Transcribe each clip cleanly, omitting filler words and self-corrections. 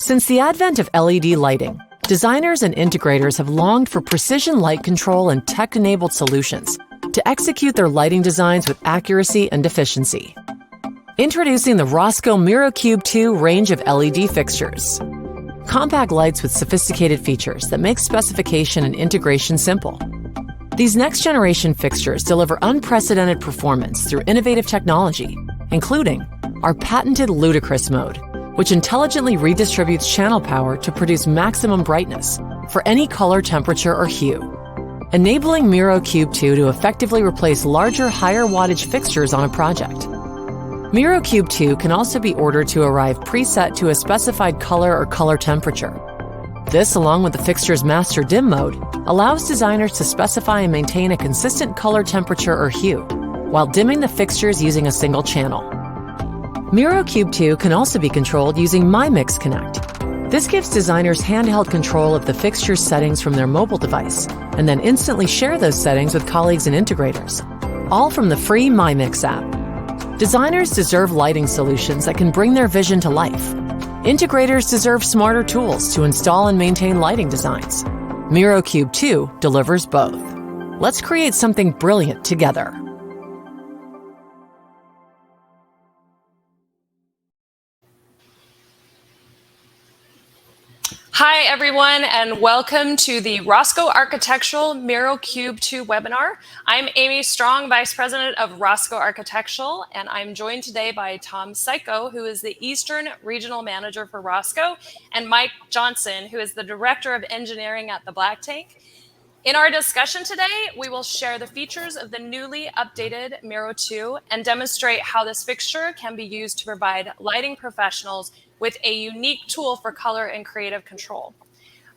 Since the advent of LED lighting, designers and integrators have longed for precision light control and tech-enabled solutions to execute their lighting designs with accuracy and efficiency. Introducing the Rosco Miro Cube 2 range of LED fixtures. Compact lights with sophisticated features that make specification and integration simple. These next-generation fixtures deliver unprecedented performance through innovative technology, including our patented Ludicrous Mode, which intelligently redistributes channel power to produce maximum brightness for any color, temperature, or hue, enabling Miro Cube 2 to effectively replace larger, higher wattage fixtures on a project. Miro Cube 2 can also be ordered to arrive preset to a specified color or color temperature. This, along with the fixture's master dim mode, allows designers to specify and maintain a consistent color temperature or hue, while dimming the fixtures using a single channel. Miro Cube 2 can also be controlled using myMIX Connect. This gives designers handheld control of the fixture's settings from their mobile device, and then instantly share those settings with colleagues and integrators, all from the free myMIX app. Designers deserve lighting solutions that can bring their vision to life. Integrators deserve smarter tools to install and maintain lighting designs. Miro Cube 2 delivers both. Let's create something brilliant together. Hi, everyone, and welcome to the Rosco Architectural Miro Cube 2 webinar. I'm Amy Strong, Vice President of Rosco Architectural, and I'm joined today by Tom Siko, who is the Eastern Regional Manager for Rosco, and Mike Johnson, who is the Director of Engineering at the Black Tank. In our discussion today, we will share the features of the newly updated Miro 2 and demonstrate how this fixture can be used to provide lighting professionals with a unique tool for color and creative control.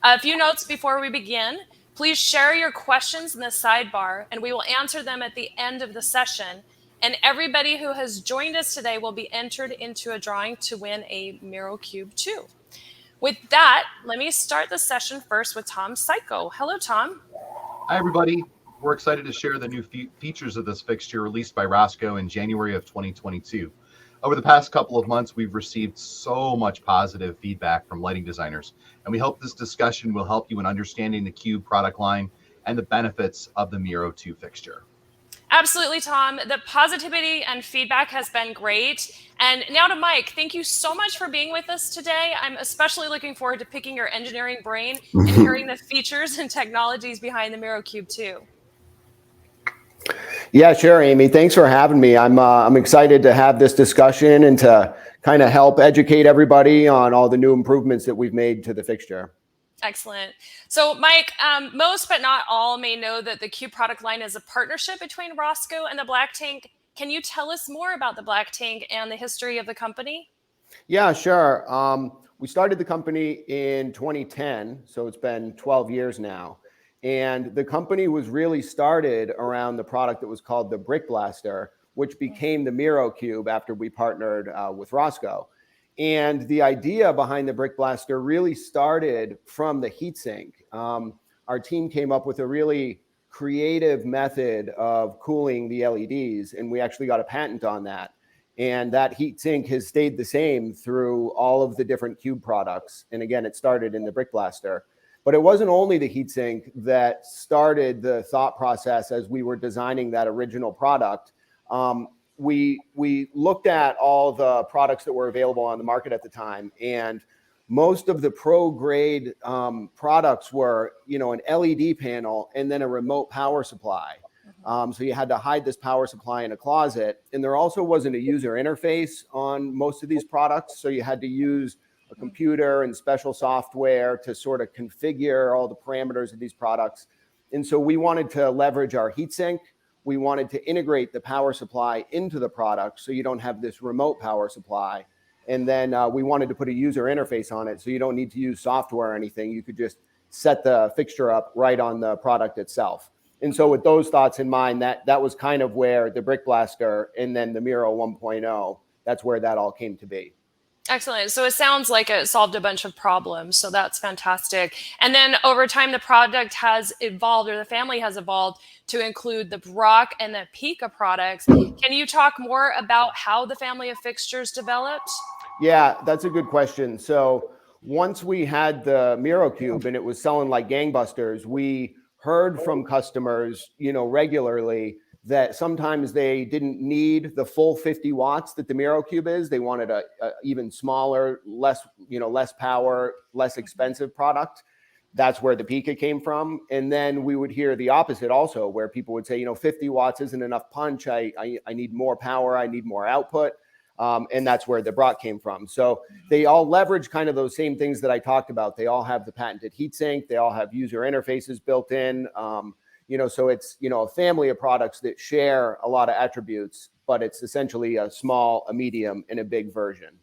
A few notes before we begin. Please share your questions in the sidebar, and we will answer them at the end of the session. And everybody who has joined us today will be entered into a drawing to win a Miro Cube 2. With that, let me start the session first with Tom Siko. Hello, Tom. Hi, everybody. We're excited to share the new features of this fixture released by Rosco in January of 2022. Over the past couple of months, we've received so much positive feedback from lighting designers, and we hope this discussion will help you in understanding the Cube product line and the benefits of the Miro 2 fixture. Absolutely, Tom. The positivity and feedback has been great. And now to Mike, thank you so much for being with us today. I'm especially looking forward to picking your engineering brain and hearing the features and technologies behind the Miro Cube 2. Yeah, sure, Amy. Thanks for having me. I'm excited to have this discussion and to kind of help educate everybody on all the new improvements that we've made to the fixture. Excellent. So, Mike, most but not all may know that the Cube product line is a partnership between Rosco and the Black Tank. Can you tell us more about the Black Tank and the history of the company? Yeah, sure. We started the company in 2010, so it's been 12 years now. And the company was really started around the product that was called the Brick Blaster, which became the Miro Cube after we partnered with Rosco. And the idea behind the Brick Blaster really started from the heatsink. Our team came up with a really creative method of cooling the LEDs, and we actually got a patent on that. And that heatsink has stayed the same through all of the different Cube products. And again, it started in the Brick Blaster. But it wasn't only the heatsink that started the thought process as we were designing that original product. We looked at all the products that were available on the market at the time, and most of the pro grade products were, an LED panel and then a remote power supply. So you had to hide this power supply in a closet, and there also wasn't a user interface on most of these products. So you had to use a computer and special software to sort of configure all the parameters of these products. And so we wanted to leverage our heatsink. We wanted to integrate the power supply into the product so you don't have this remote power supply. And then we wanted to put a user interface on it so you don't need to use software or anything. You could just set the fixture up right on the product itself. And so with those thoughts in mind, that was kind of where the Brick Blaster and then the Miro 1.0, that's where that all came to be. Excellent. So it sounds like it solved a bunch of problems. So that's fantastic. And then over time, the product has evolved, or the family has evolved, to include the Brock and the Pika products. Can you talk more about how the family of fixtures developed? Yeah, that's a good question. So once we had the Miro Cube and it was selling like gangbusters, we heard from customers, regularly that sometimes they didn't need the full 50 watts that the Miro Cube is. They wanted a even smaller, less power, less expensive product. That's where the Pika came from. And then we would hear the opposite also, where people would say, 50 watts isn't enough punch. I need more power. I need more output. And that's where the Brock came from. So they all leverage kind of those same things that I talked about. They all have the patented heatsink. They all have user interfaces built in. So it's, a family of products that share a lot of attributes, but it's essentially a small, a medium, and a big version.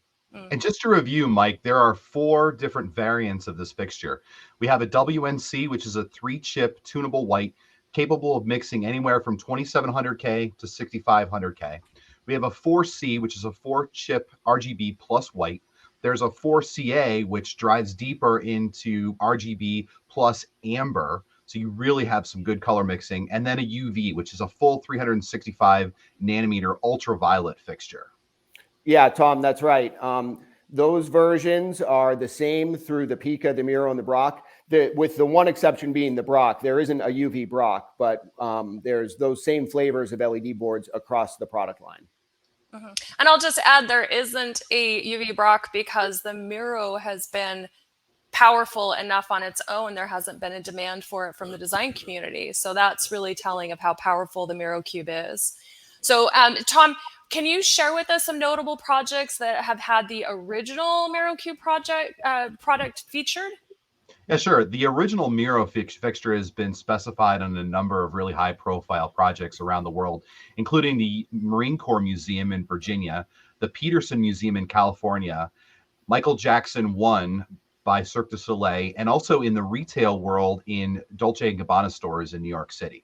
And just to review, Mike, there are 4 different variants of this fixture. We have a WNC, which is a 3-chip tunable white, capable of mixing anywhere from 2700K to 6500K. We have a 4C, which is a 4-chip RGB plus white. There's a 4CA, which drives deeper into RGB plus amber. So you really have some good color mixing. And then a UV, which is a full 365 nanometer ultraviolet fixture. Yeah, Tom, that's right. Those versions are the same through the Pika, the Miro, and the Brock. With the one exception being the Brock. There isn't a UV Brock, but there's those same flavors of LED boards across the product line. Mm-hmm. And I'll just add, there isn't a UV Brock because the Miro has been powerful enough on its own. There hasn't been a demand for it from the design community. So that's really telling of how powerful the Miro Cube is. So Tom, can you share with us some notable projects that have had the original Miro Cube product featured? Yeah, sure. The original Miro fixture has been specified on a number of really high-profile projects around the world, including the Marine Corps Museum in Virginia, the Peterson Museum in California, Michael Jackson 1 by Cirque du Soleil, and also in the retail world in Dolce & Gabbana stores in New York City.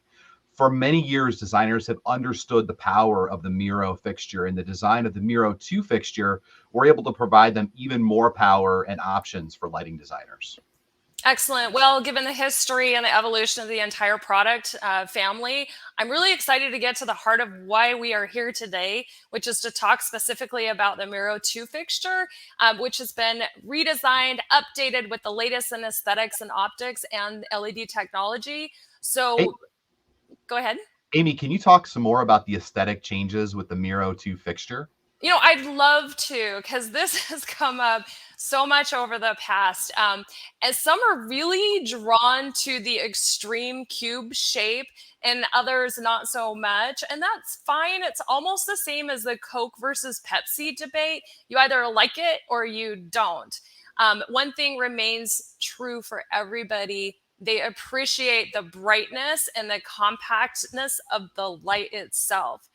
For many years, designers have understood the power of the Miro fixture, and the design of the Miro 2 fixture were able to provide them even more power and options for lighting designers. Excellent. Well, given the history and the evolution of the entire product family, I'm really excited to get to the heart of why we are here today, which is to talk specifically about the Miro 2 fixture, which has been redesigned, updated with the latest in aesthetics and optics and LED technology. So go ahead. Amy, can you talk some more about the aesthetic changes with the Miro 2 fixture? I'd love to, because this has come up so much over the past. And some are really drawn to the extreme cube shape and others not so much. And that's fine. It's almost the same as the Coke versus Pepsi debate. You either like it or you don't. One thing remains true for everybody. They appreciate the brightness and the compactness of the light itself.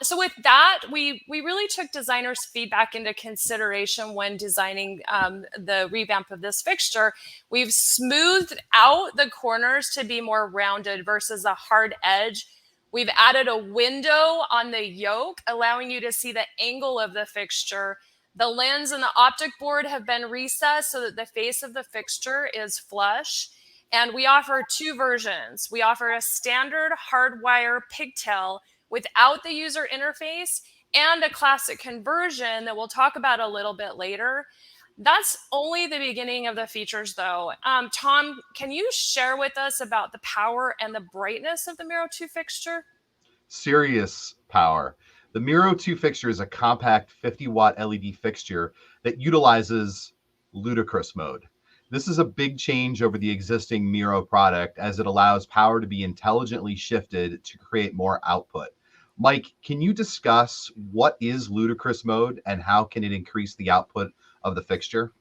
So with that, we really took designers' feedback into consideration when designing the revamp of this fixture. We've smoothed out the corners to be more rounded versus a hard edge. We've added a window on the yoke, allowing you to see the angle of the fixture. The lens and the optic board have been recessed so that the face of the fixture is flush. And we offer 2 versions. We offer a standard hardwire pigtail without the user interface and a classic conversion that we'll talk about a little bit later. That's only the beginning of the features though. Tom, can you share with us about the power and the brightness of the Miro 2 fixture? Serious power. The Miro 2 fixture is a compact 50-watt LED fixture that utilizes Ludicrous Mode. This is a big change over the existing Miro product as it allows power to be intelligently shifted to create more output. Mike, can you discuss what is Ludicrous Mode and how can it increase the output of the fixture?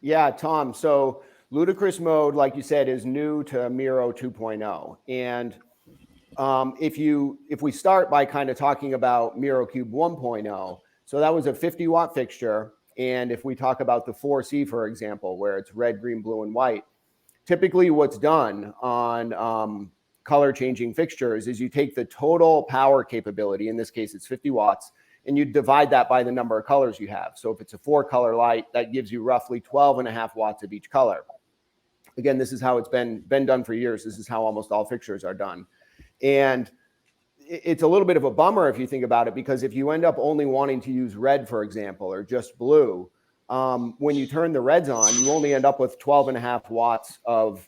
Yeah, Tom. So Ludicrous Mode, like you said, is new to Miro 2.0. And if we start by kind of talking about Miro Cube 1.0, so that was a 50-watt fixture. And if we talk about the 4C, for example, where it's red, green, blue, and white, typically what's done on color changing fixtures is you take the total power capability, in this case it's 50 watts, and you divide that by the number of colors you have. So if it's a 4-color light, that gives you roughly 12.5 watts of each color. Again, this is how it's been done for years. This is how almost all fixtures are done. And it's a little bit of a bummer if you think about it, because if you end up only wanting to use red, for example, or just blue, when you turn the reds on, you only end up with 12.5 watts of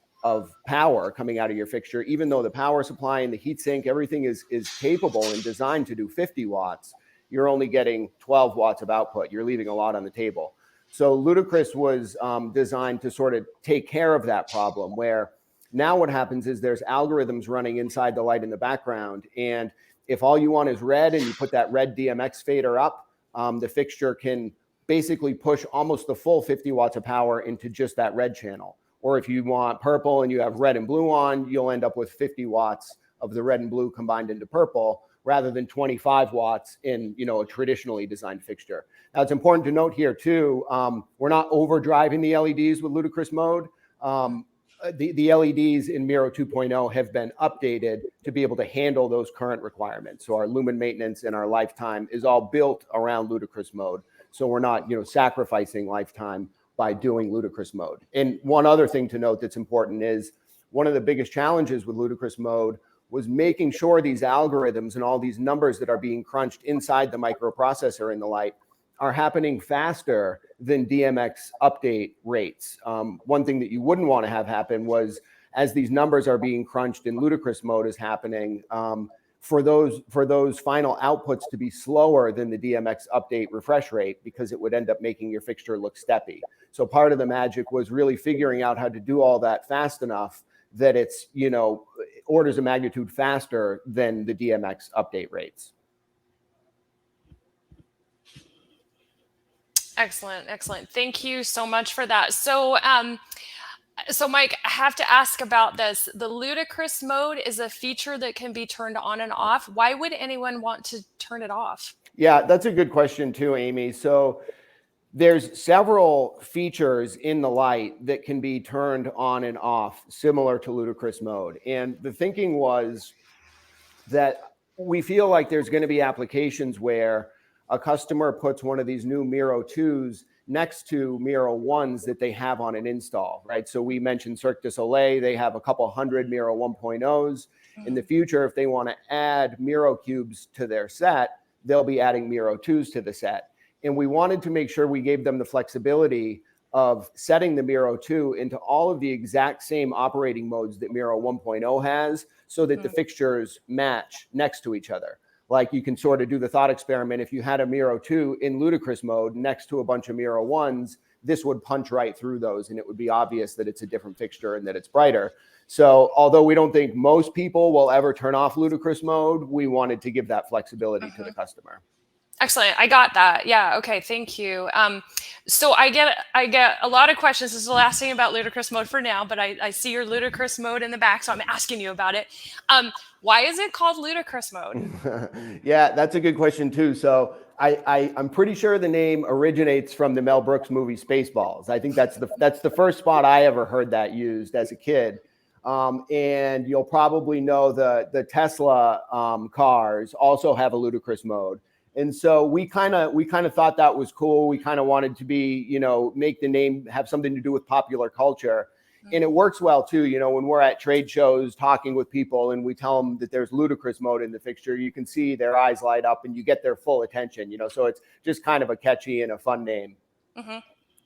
power coming out of your fixture, even though the power supply and the heat sink, everything is capable and designed to do 50 watts. You're only getting 12 watts of output. You're leaving a lot on the table. So Ludicrous was designed to sort of take care of that problem, where now what happens is there's algorithms running inside the light in the background. And if all you want is red and you put that red DMX fader up, the fixture can basically push almost the full 50 watts of power into just that red channel. Or if you want purple and you have red and blue on, you'll end up with 50 watts of the red and blue combined into purple, rather than 25 watts in, you know, a traditionally designed fixture. Now, it's important to note here too, we're not overdriving the LEDs with Ludicrous Mode. The LEDs in Miro 2.0 have been updated to be able to handle those current requirements. So our lumen maintenance and our lifetime is all built around Ludicrous Mode. So we're not, you know, sacrificing lifetime by doing Ludicrous Mode. And one other thing to note that's important is one of the biggest challenges with Ludicrous Mode was making sure these algorithms and all these numbers that are being crunched inside the microprocessor in the light are happening faster than DMX update rates. One thing that you wouldn't want to have happen was, as these numbers are being crunched in Ludicrous Mode is happening, for those final outputs to be slower than the DMX update refresh rate, because it would end up making your fixture look steppy. So part of the magic was really figuring out how to do all that fast enough that it's, you know, orders of magnitude faster than the DMX update rates. Excellent, excellent. Thank you so much for that. So, so Mike, I have to ask about this. The Ludicrous Mode is a feature that can be turned on and off. Why would anyone want to turn it off? Yeah, that's a good question too, Amy. So there's several features in the light that can be turned on and off, similar to Ludicrous Mode. And the thinking was that we feel like there's going to be applications where a customer puts one of these new Miro 2s next to Miro 1s that they have on an install, right? So we mentioned Cirque du Soleil. They have a couple hundred Miro 1.0s. In the future, if they want to add Miro Cubes to their set, they'll be adding Miro 2s to the set. And we wanted to make sure we gave them the flexibility of setting the Miro 2 into all of the exact same operating modes that Miro 1.0 has, so that the fixtures match next to each other. Like, you can sort of do the thought experiment. If you had a Miro 2 in Ludicrous Mode next to a bunch of Miro 1s, this would punch right through those, and it would be obvious that it's a different fixture and that it's brighter. So although we don't think most people will ever turn off Ludicrous Mode, we wanted to give that flexibility to the customer. Excellent. I got that. Yeah. Okay. Thank you. So I get a lot of questions. This is the last thing about Ludicrous Mode for now, but I see your Ludicrous Mode in the back, so I'm asking you about it. Why is it called Ludicrous Mode? Yeah, that's a good question too. So I'm pretty sure the name originates from the Mel Brooks movie Spaceballs. I think that's the first spot I ever heard that used as a kid. And you'll probably know the Tesla cars also have a Ludicrous Mode. And so we kind of thought that was cool. We kind of wanted to be, you know, make the name have something to do with popular culture. And it works well too. You know, when we're at trade shows talking with people and we tell them that there's Ludicrous Mode in the fixture, you can see their eyes light up and you get their full attention, you know, so it's just kind of a catchy and a fun name. Mm-hmm.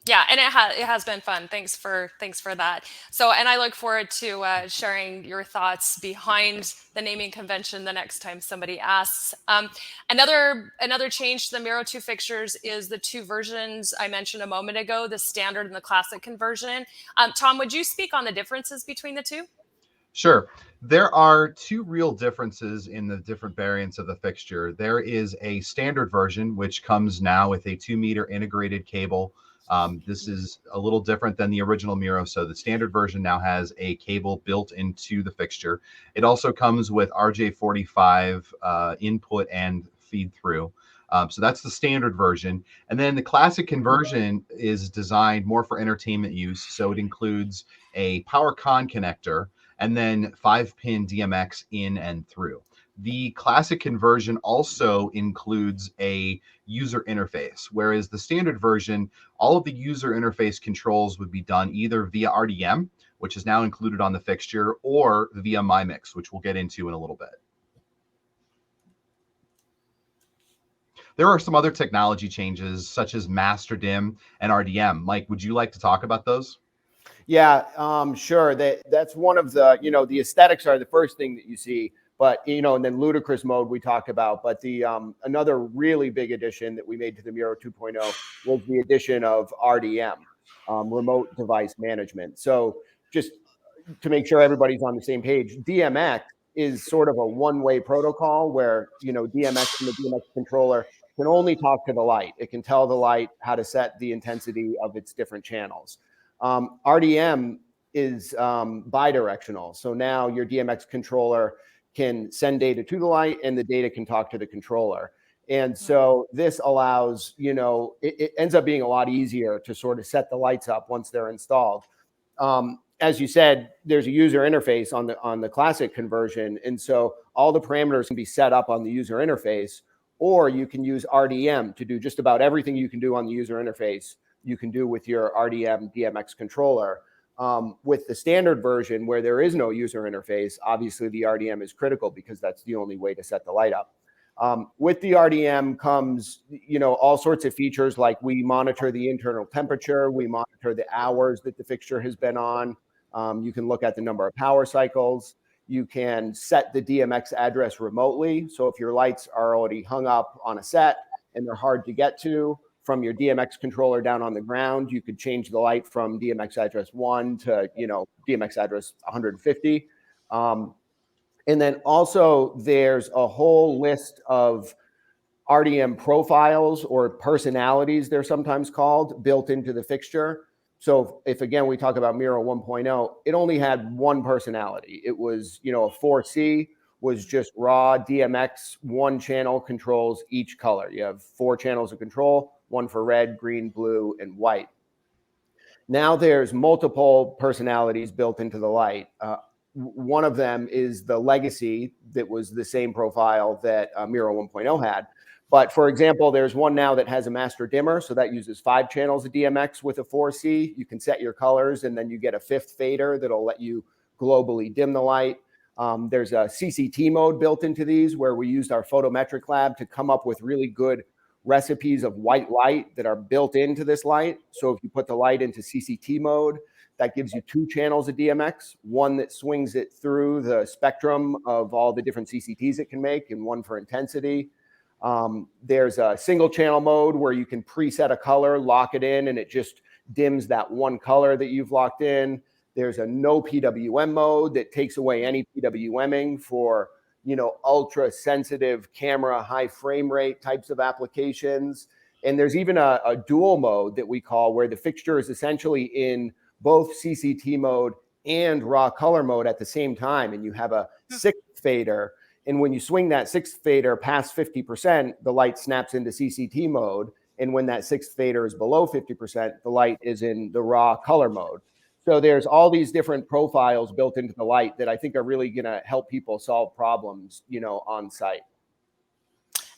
Yeah, and it has been fun. Thanks for that. So, and I look forward to sharing your thoughts behind the naming convention the next time somebody asks. Another change to the Miro 2 fixtures is the two versions I mentioned a moment ago, the standard and the classic conversion. Tom, would you speak on the differences between the two? Sure. There are two real differences in the different variants of the fixture. There is a standard version, which comes now with a 2-meter integrated cable. This is a little different than the original Miro. So the standard version now has a cable built into the fixture. It also comes with RJ45 input and feed through. So that's the standard version. And then the classic conversion is designed more for entertainment use. So it includes a power con connector and then 5-pin DMX in and through. The classic conversion also includes a user interface, whereas the standard version, all of the user interface controls would be done either via RDM, which is now included on the fixture, or via myMIX, which we'll get into in a little bit. There are some other technology changes such as master dim and RDM. Mike, would you like to talk about those? Yeah, sure. That's one of the, the aesthetics are the first thing that you see, but, and then Ludicrous Mode we talked about. But the another really big addition that we made to the Miro 2.0 was the addition of RDM, remote device management. So just to make sure everybody's on the same page, DMX is sort of a one-way protocol where, DMX and the DMX controller can only talk to the light. It can tell the light how to set the intensity of its different channels. RDM is bidirectional. So now your DMX controller can send data to the light and the data can talk to the controller. And so this allows, it ends up being a lot easier to sort of set the lights up once they're installed. As you said, there's a user interface on the classic conversion. And so all the parameters can be set up on the user interface, or you can use RDM to do just about everything you can do on the user interface. You can do with your RDM DMX controller. With the standard version where there is no user interface, obviously the RDM is critical because that's the only way to set the light up. With the RDM comes, all sorts of features like we monitor the internal temperature, we monitor the hours that the fixture has been on. You can look at the number of power cycles. You can set the DMX address remotely. So if your lights are already hung up on a set and they're hard to get to, from your DMX controller down on the ground, you could change the light from DMX address 1 to, DMX address 150. And then also there's a whole list of RDM profiles or personalities, they're sometimes called, built into the fixture. So if again, we talk about Miro 1.0, it only had one personality. It was, a 4C was just raw DMX, one channel controls each color. You have 4 channels of control, one for red, green, blue, and white. Now there's multiple personalities built into the light. One of them is the legacy that was the same profile that Miro 1.0 had. But for example, there's one now that has a master dimmer. So that uses 5 channels of DMX with a 4C. You can set your colors and then you get a 5th fader that'll let you globally dim the light. There's a CCT mode built into these where we used our photometric lab to come up with really good recipes of white light that are built into this light. So if you put the light into CCT mode, that gives you 2 channels of DMX, one that swings it through the spectrum of all the different CCTs it can make, and one for intensity. There's a single channel mode where you can preset a color, lock it in, and it just dims that one color that you've locked in. There's a no PWM mode that takes away any PWMing for, ultra sensitive camera, high frame rate types of applications. And there's even a dual mode that we call where the fixture is essentially in both CCT mode and raw color mode at the same time. And you have a 6th fader. And when you swing that 6th fader past 50%, the light snaps into CCT mode. And when that 6th fader is below 50%, the light is in the raw color mode. So there's all these different profiles built into the light that I think are really going to help people solve problems, on site.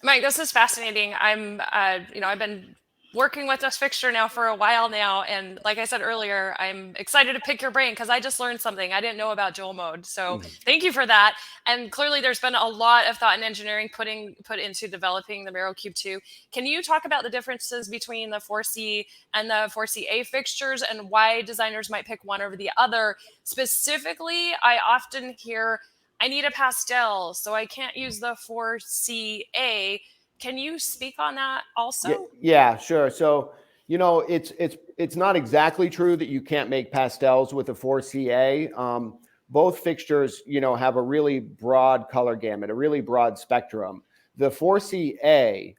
Mike, this is fascinating. I've been working with this fixture now for a while now. And like I said earlier, I'm excited to pick your brain because I just learned something I didn't know about dual mode. So thank you for that. And clearly there's been a lot of thought and engineering put into developing the Miro Cube 2. Can you talk about the differences between the 4C and the 4CA fixtures and why designers might pick one over the other? Specifically, I often hear, I need a pastel, so I can't use the 4CA. Can you speak on that also? Yeah, sure. So, it's not exactly true that you can't make pastels with a 4CA. Both fixtures, have a really broad color gamut, a really broad spectrum. The 4CA,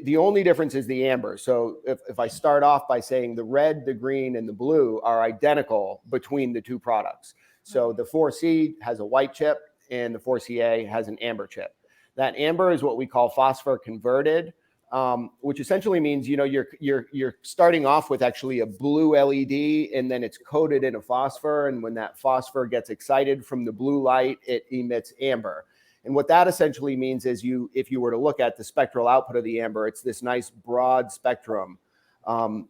the only difference is the amber. So if I start off by saying the red, the green, and the blue are identical between the 2 products. So the 4C has a white chip and the 4CA has an amber chip. That amber is what we call phosphor converted, which essentially means, you're starting off with actually a blue LED and then it's coated in a phosphor. And when that phosphor gets excited from the blue light, it emits amber. And what that essentially means is if you were to look at the spectral output of the amber, it's this nice broad spectrum,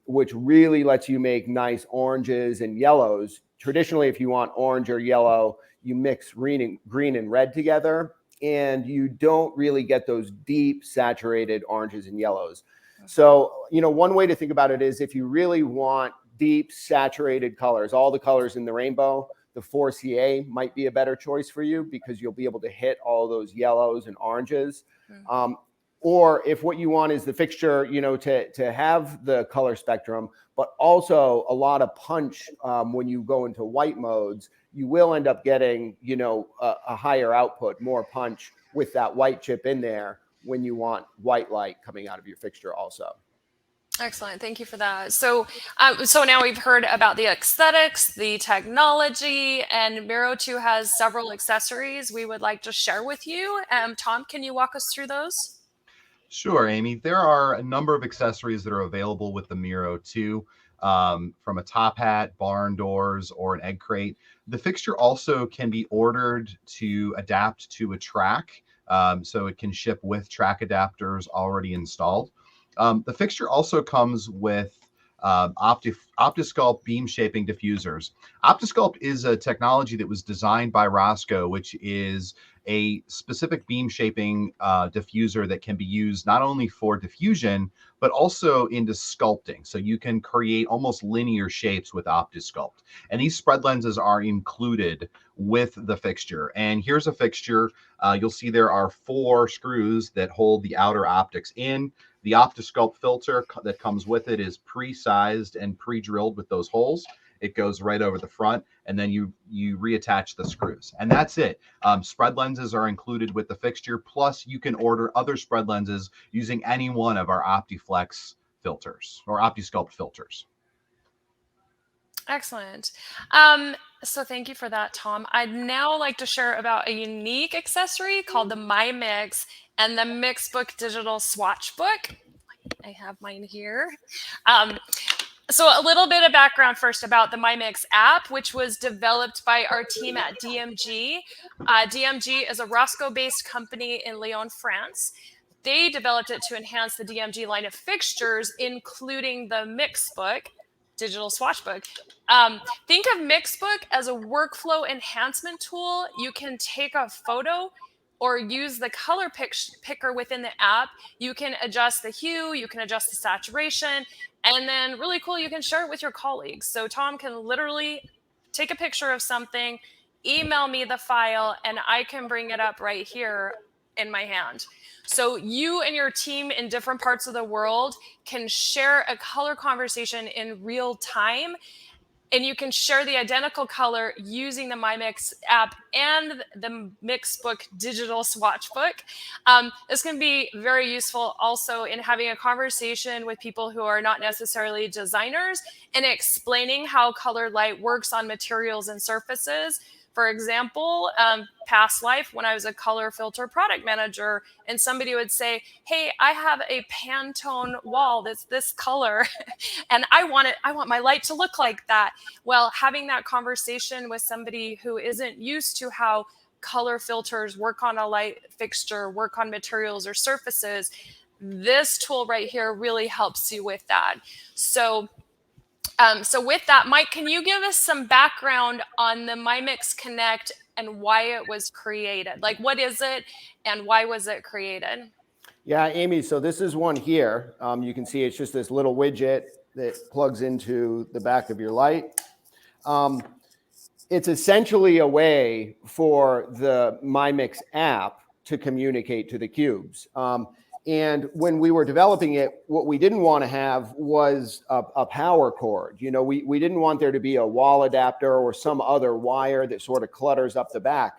which really lets you make nice oranges and yellows. Traditionally, if you want orange or yellow, you mix green and red together. and you don't really get those deep saturated oranges and yellows. So, one way to think about it is if you really want deep saturated colors, all the colors in the rainbow, the 4CA might be a better choice for you because you'll be able to hit all those yellows and oranges. Or if what you want is the fixture, to have the color spectrum, but also a lot of punch when you go into white modes, you will end up getting, a higher output, more punch with that white chip in there when you want white light coming out of your fixture also. Excellent. Thank you for that. So now we've heard about the aesthetics, the technology, and Miro 2 has several accessories we would like to share with you. Tom, can you walk us through those? Sure, Amy. There are a number of accessories that are available with the Miro 2, from a top hat, barn doors, or an egg crate. The fixture also can be ordered to adapt to a track, so it can ship with track adapters already installed. The fixture also comes with Optisculpt beam shaping diffusers. Optisculpt is a technology that was designed by Rosco, which is a specific beam shaping diffuser that can be used not only for diffusion, but also into sculpting. So you can create almost linear shapes with Optisculpt. And these spread lenses are included with the fixture. And here's a fixture. You'll see there are 4 screws that hold the outer optics in. The Optisculpt filter that comes with it is pre-sized and pre-drilled with those holes. It goes right over the front, and then you reattach the screws, and that's it. Spread lenses are included with the fixture, plus you can order other spread lenses using any one of our OptiFlex filters or Optisculpt filters. Excellent. So thank you for that, Tom. I'd now like to share about a unique accessory called the myMIX and the Mixbook digital swatch book. I have mine here. So a little bit of background first about the myMIX app, which was developed by our team at DMG. DMG is a Rosco-based company in Lyon, France. They developed it to enhance the DMG line of fixtures, including the Mixbook digital swatch book. Think of Mixbook as a workflow enhancement tool. You can take a photo or use the color picker within the app. You can adjust the hue, you can adjust the saturation, and then really cool, you can share it with your colleagues. So Tom can literally take a picture of something, email me the file, and I can bring it up right here in my hand. So you and your team in different parts of the world can share a color conversation in real time, and you can share the identical color using the myMIX app and the Mixbook digital swatch book. This can be very useful also in having a conversation with people who are not necessarily designers and explaining how color light works on materials and surfaces. For example, past life, when I was a color filter product manager, and somebody would say, hey, I have a Pantone wall that's this color, and I want my light to look like that. Well, having that conversation with somebody who isn't used to how color filters work on a light fixture, work on materials or surfaces, this tool right here really helps you with that. So with that, Mike, can you give us some background on the myMIX Connect and why it was created? Like, what is it and why was it created? Yeah, Amy, so this is one here. You can see it's just this little widget that plugs into the back of your light. It's essentially a way for the myMIX app to communicate to the cubes. And when we were developing it, what we didn't want to have was a power cord. We didn't want there to be a wall adapter or some other wire that sort of clutters up the back.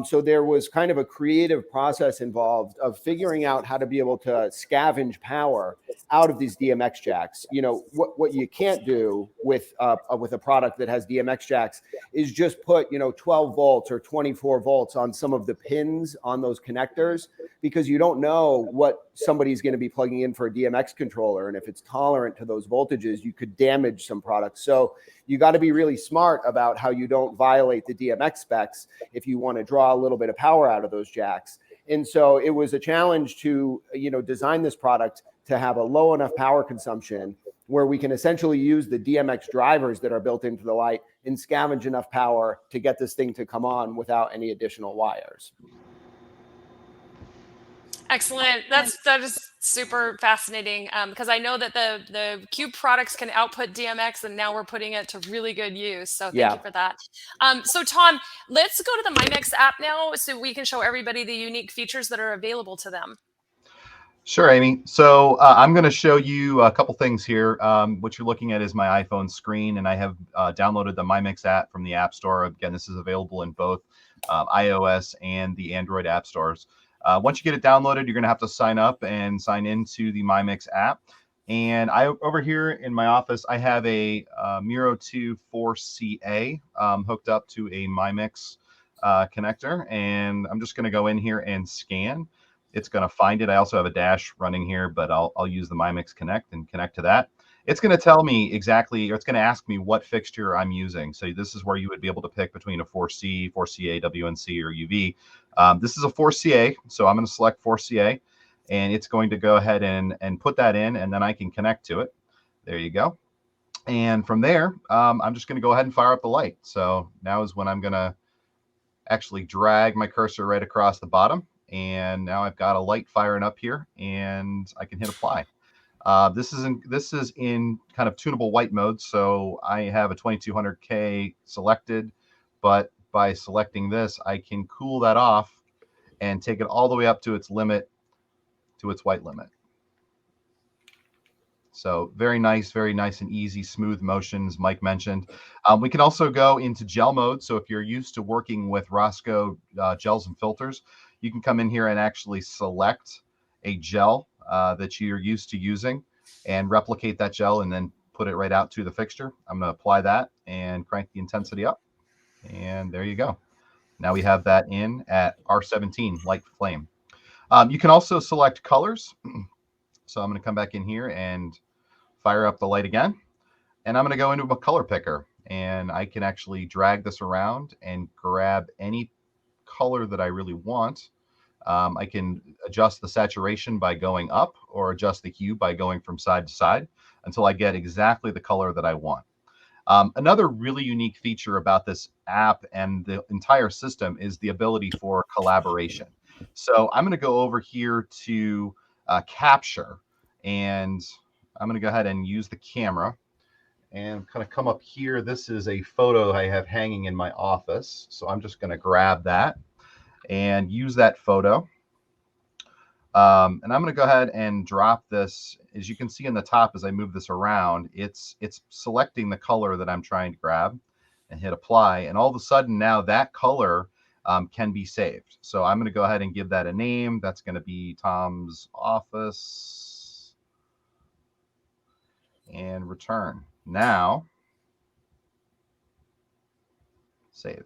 So there was kind of a creative process involved of figuring out how to be able to scavenge power out of these DMX jacks. What you can't do with a product that has DMX jacks is just put 12 volts or 24 volts on some of the pins on those connectors, because you don't know what somebody's going to be plugging in for a DMX controller, and if it's tolerant to those voltages, you could damage some products. So you got to be really smart about how you don't violate the DMX specs if you want to draw a little bit of power out of those jacks. And so it was a challenge to design this product to have a low enough power consumption where we can essentially use the DMX drivers that are built into the light and scavenge enough power to get this thing to come on without any additional wires. Excellent. That is super fascinating because I know that the Cube products can output DMX, and now we're putting it to really good use. So thank you for that. So Tom, let's go to the myMIX app now, so we can show everybody the unique features that are available to them. Sure, Amy. So I'm going to show you a couple things here. What you're looking at is my iPhone screen, and I have downloaded the myMIX app from the App Store. Again, this is available in both iOS and the Android app stores. Once you get it downloaded, you're going to have to sign up and sign into the myMIX app. And over here in my office, I have a Miro 2 4CA hooked up to a myMIX connector, and I'm just going to go in here and scan. It's going to find it. I also have a dash running here, but I'll use the myMIX Connect and connect to that. It's going to tell me exactly, or it's going to ask me what fixture I'm using. So this is where you would be able to pick between a 4C, 4CA, WNC, or UV. This is a 4CA, so I'm going to select 4CA, and it's going to go ahead and put that in, and then I can connect to it. There you go. And from there, I'm just going to go ahead and fire up the light. So now is when I'm going to actually drag my cursor right across the bottom. And now I've got a light firing up here, and I can hit apply. This is in kind of tunable white mode, so I have a 2200K selected, but by selecting this, I can cool that off and take it all the way up to its limit, to its white limit. So very nice and easy, smooth motions, Mike mentioned. We can also go into gel mode. So if you're used to working with Rosco gels and filters, you can come in here and actually select a gel that you're used to using and replicate that gel and then put it right out to the fixture. I'm going to apply that and crank the intensity up. And there you go. Now we have that in at R17, light flame. You can also select colors. So I'm going to come back in here and fire up the light again. And I'm going to go into a color picker. And I can actually drag this around and grab any color that I really want. I can adjust the saturation by going up or adjust the hue by going from side to side until I get exactly the color that I want. Another really unique feature about this app and the entire system is the ability for collaboration. So I'm going to go over here to capture, and I'm going to go ahead and use the camera and kind of come up here. This is a photo I have hanging in my office. So I'm just going to grab that and use that photo. And I'm going to go ahead and drop this. As you can see in the top, as I move this around, it's selecting the color that I'm trying to grab and hit apply. And all of a sudden now that color can be saved. So I'm going to go ahead and give that a name. That's going to be Tom's Office, and return. Now, save.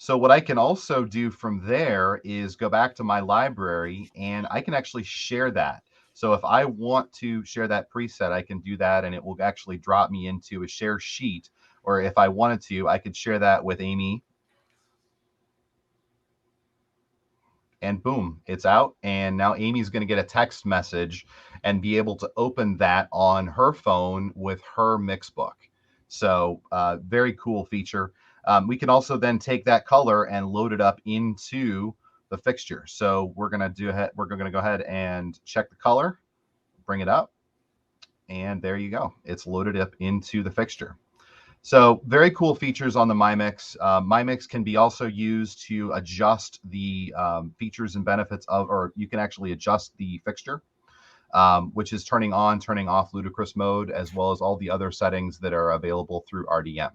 So what I can also do from there is go back to my library, and I can actually share that. So if I want to share that preset, I can do that, and it will actually drop me into a share sheet. Or if I wanted to, I could share that with Amy. And boom, it's out. And now Amy's going to get a text message and be able to open that on her phone with her Mixbook. So very cool feature. We can also then take that color and load it up into the fixture. So we're going to go ahead and check the color, bring it up, and there you go. It's loaded up into the fixture. So very cool features on the myMIX. myMIX can be also used to adjust the features and benefits of, or you can actually adjust the fixture, which is turning on, turning off Ludicrous Mode, as well as all the other settings that are available through RDM.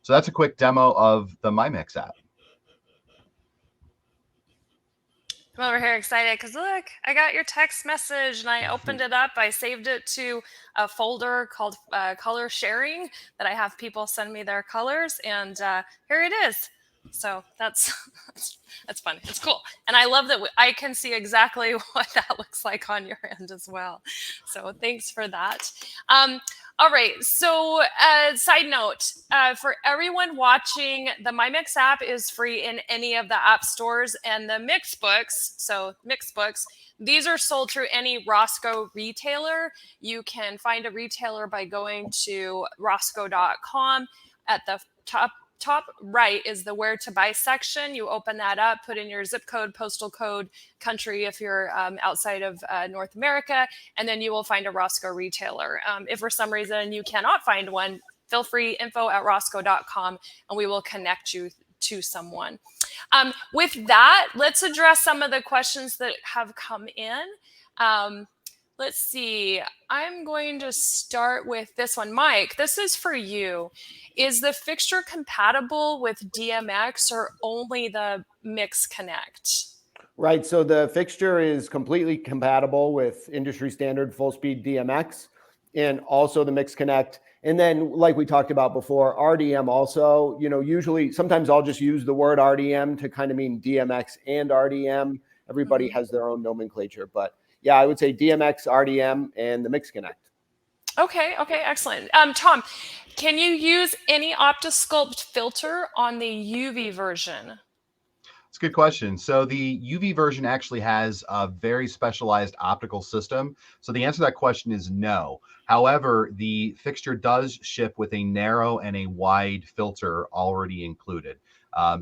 So that's a quick demo of the myMIX app. I'm over here excited because look, I got your text message and I opened it up. I saved it to a folder called color sharing that I have people send me their colors, and here it is. So that's fun. It's cool. And I love that I can see exactly what that looks like on your end as well. So thanks for that. All right. So side note, for everyone watching, the myMIX app is free in any of the app stores, and the Mixbooks, so Mixbooks, these are sold through any Rosco retailer. You can find a retailer by going to rosco.com. At the top top right is the where to buy section. You open that up, put in your zip code, postal code, country if you're outside of North America, and then you will find a Rosco retailer. If for some reason you cannot find one, feel free, info@rosco.com, and we will connect you to someone. With that, let's address some of the questions that have come in. Let's see. I'm going to start with this one. Mike, this is for you. Is the fixture compatible with DMX or only the MIX Connect? Right. So the fixture is completely compatible with industry standard full speed DMX and also the MIX Connect. And then, like we talked about before, RDM also, usually sometimes I'll just use the word RDM to kind of mean DMX and RDM. Everybody has their own nomenclature, but yeah, I would say DMX, RDM, and the MIX Connect. Okay, excellent. Tom, can you use any OptiSculpt filter on the UV version? It's a good question. So the UV version actually has a very specialized optical system. So the answer to that question is no. However, the fixture does ship with a narrow and a wide filter already included.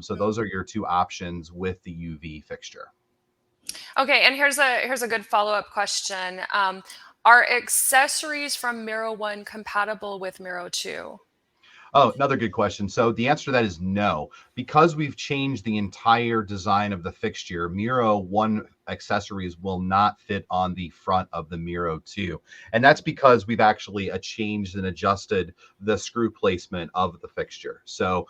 So those are your two options with the UV fixture. Okay, and here's a good follow-up question. Are accessories from Miro 1 compatible with Miro 2? Oh, another good question. So the answer to that is no. Because we've changed the entire design of the fixture, Miro 1 accessories will not fit on the front of the Miro 2. And that's because we've actually changed and adjusted the screw placement of the fixture. So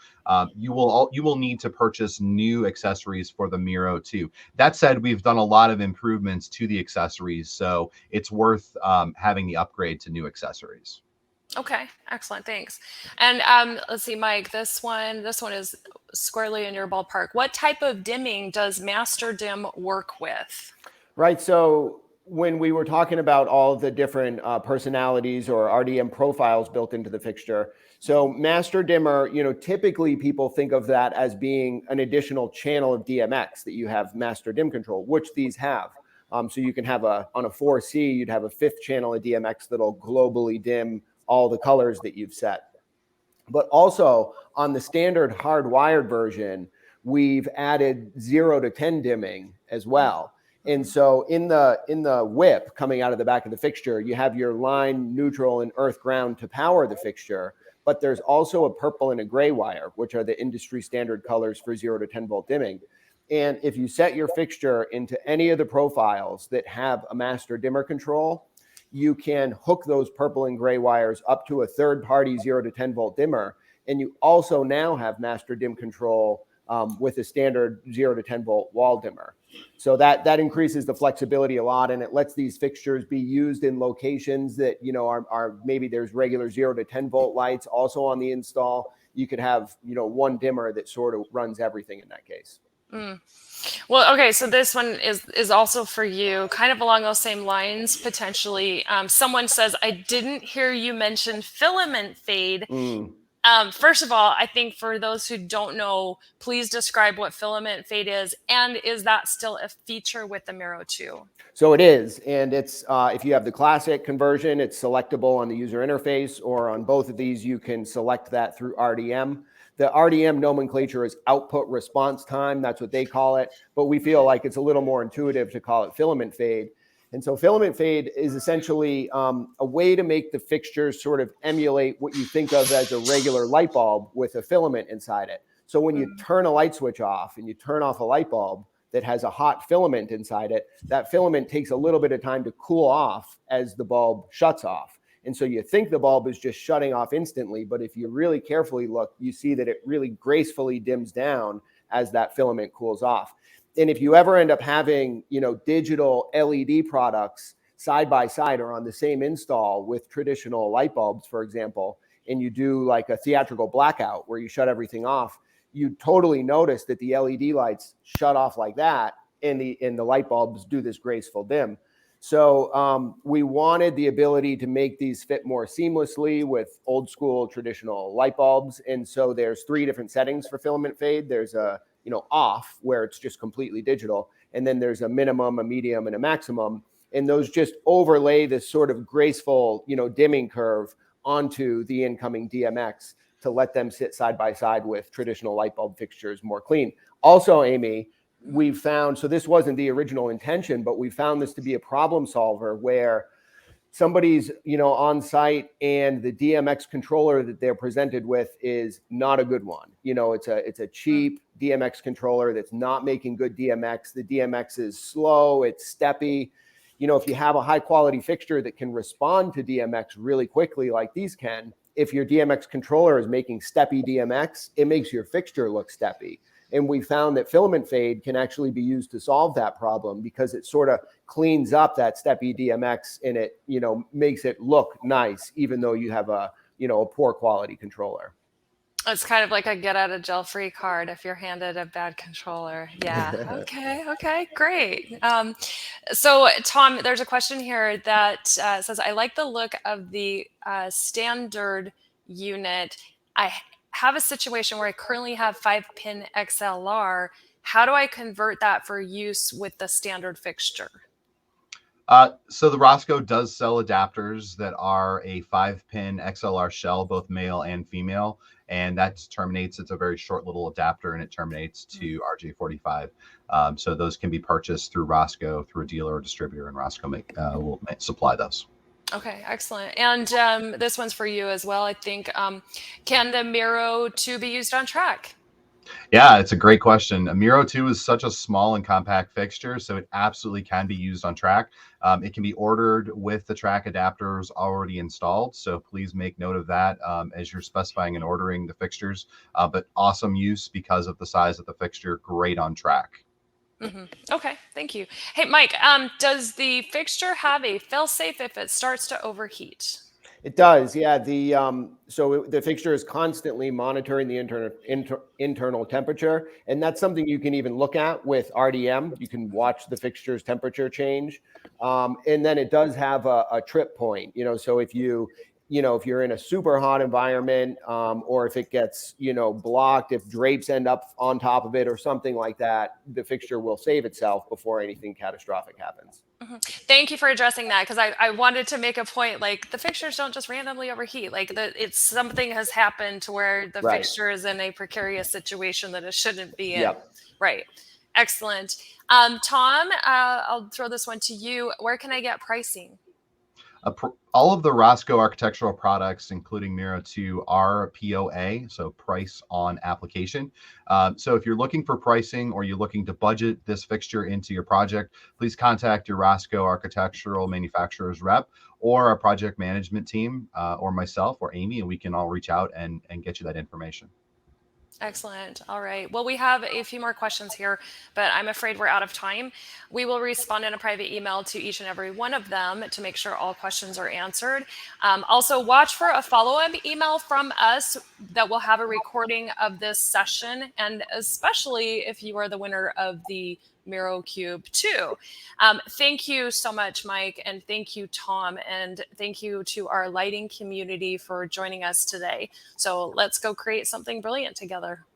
you will need to purchase new accessories for the Miro 2. That said, we've done a lot of improvements to the accessories, so it's worth having the upgrade to new accessories. Okay, excellent, thanks. And let's see, Mike, this one is squarely in your ballpark. What type of dimming does Master Dim work with? Right, so when we were talking about all of the different personalities or RDM profiles built into the fixture, so Master Dimmer, typically people think of that as being an additional channel of DMX that you have Master Dim Control, which these have. So you can have on a 4C, you'd have a 5th channel of DMX that'll globally dim all the colors that you've set. But also on the standard hardwired version, we've added 0 to 10 dimming as well. And so in the whip coming out of the back of the fixture, you have your line, neutral, and earth ground to power the fixture, but there's also a purple and a gray wire, which are the industry standard colors for 0 to 10 volt dimming. And if you set your fixture into any of the profiles that have a master dimmer control, you can hook those purple and gray wires up to a third-party 0 to 10 volt dimmer. And you also now have master dim control with a standard 0 to 10 volt wall dimmer. So that increases the flexibility a lot, and it lets these fixtures be used in locations that are maybe there's regular 0 to 10 volt lights also on the install. You could have one dimmer that sort of runs everything in that case. Well, okay, so this one is also for you, kind of along those same lines, potentially. Someone says, I didn't hear you mention filament fade. First of all, I think for those who don't know, please describe what filament fade is, and is that still a feature with the Miro 2? So it is, and it's if you have the classic conversion, it's selectable on the user interface, or on both of these, you can select that through RDM. The RDM nomenclature is output response time. That's what they call it. But we feel like it's a little more intuitive to call it filament fade. And so filament fade is essentially a way to make the fixtures sort of emulate what you think of as a regular light bulb with a filament inside it. So when you turn a light switch off and you turn off a light bulb that has a hot filament inside it, that filament takes a little bit of time to cool off as the bulb shuts off. And so you think the bulb is just shutting off instantly, but if you really carefully look, you see that it really gracefully dims down as that filament cools off. And if you ever end up having, digital LED products side by side or on the same install with traditional light bulbs, for example, and you do like a theatrical blackout where you shut everything off, you totally notice that the LED lights shut off like that, and the light bulbs do this graceful dim. So we wanted the ability to make these fit more seamlessly with old school traditional light bulbs. And so there's 3 different settings for filament fade. There's a, off, where it's just completely digital. And then there's a minimum, a medium, and a maximum. And those just overlay this sort of graceful, dimming curve onto the incoming DMX. to let them sit side by side with traditional light bulb fixtures more clean. Also, Amy, we've found, so this wasn't the original intention, but we found this to be a problem solver where somebody's, on site and the DMX controller that they're presented with is not a good one. It's a cheap DMX controller that's not making good DMX. The DMX is slow, it's steppy. If you have a high quality fixture that can respond to DMX really quickly, like these can, if your DMX controller is making steppy DMX, it makes your fixture look steppy. And we found that filament fade can actually be used to solve that problem because it sort of cleans up that steppy DMX and it, makes it look nice, even though you have a poor quality controller. It's kind of like a get out of jail free card if you're handed a bad controller. Yeah. Okay. Great. So Tom, there's a question here that says, I like the look of the standard unit. I have a situation where I currently have 5-pin XLR. How do I convert that for use with the standard fixture? So the Rosco does sell adapters that are a 5-pin XLR shell, both male and female, and that terminates. It's a very short little adapter, and it terminates to RJ45. So those can be purchased through Rosco, through a dealer or distributor, and Rosco will supply those. Okay, excellent. And this one's for you as well, I think. Can the Miro 2 be used on track? Yeah, it's a great question. A Miro 2 is such a small and compact fixture, so it absolutely can be used on track. It can be ordered with the track adapters already installed, so please make note of that as you're specifying and ordering the fixtures. But awesome use because of the size of the fixture, great on track. Okay, thank you. Hey, Mike, does the fixture have a fail-safe if it starts to overheat? It does, yeah. The fixture is constantly monitoring the internal temperature, and that's something you can even look at with RDM. You can watch the fixture's temperature change, and then it does have a trip point. So if you're in a super hot environment, or if it gets blocked, if drapes end up on top of it or something like that, the fixture will save itself before anything catastrophic happens. Thank you for addressing that, because I wanted to make a point, like the fixtures don't just randomly overheat, like it's something has happened to where the fixture is in a precarious situation that it shouldn't be in. Yep. Right. Excellent. Tom, I'll throw this one to you. Where can I get pricing? All of the Rosco architectural products, including Miro 2, are POA, so price on application. So if you're looking for pricing or you're looking to budget this fixture into your project, please contact your Rosco architectural manufacturer's rep or our project management team, or myself or Amy, and we can all reach out and get you that information. Excellent. All right. Well, we have a few more questions here, but I'm afraid we're out of time. We will respond in a private email to each and every one of them to make sure all questions are answered. Also, watch for a follow-up email from us that will have a recording of this session, and especially if you are the winner of the Miro Cube 2. Thank you so much, Mike, and thank you, Tom, and thank you to our lighting community for joining us today. So let's go create something brilliant together.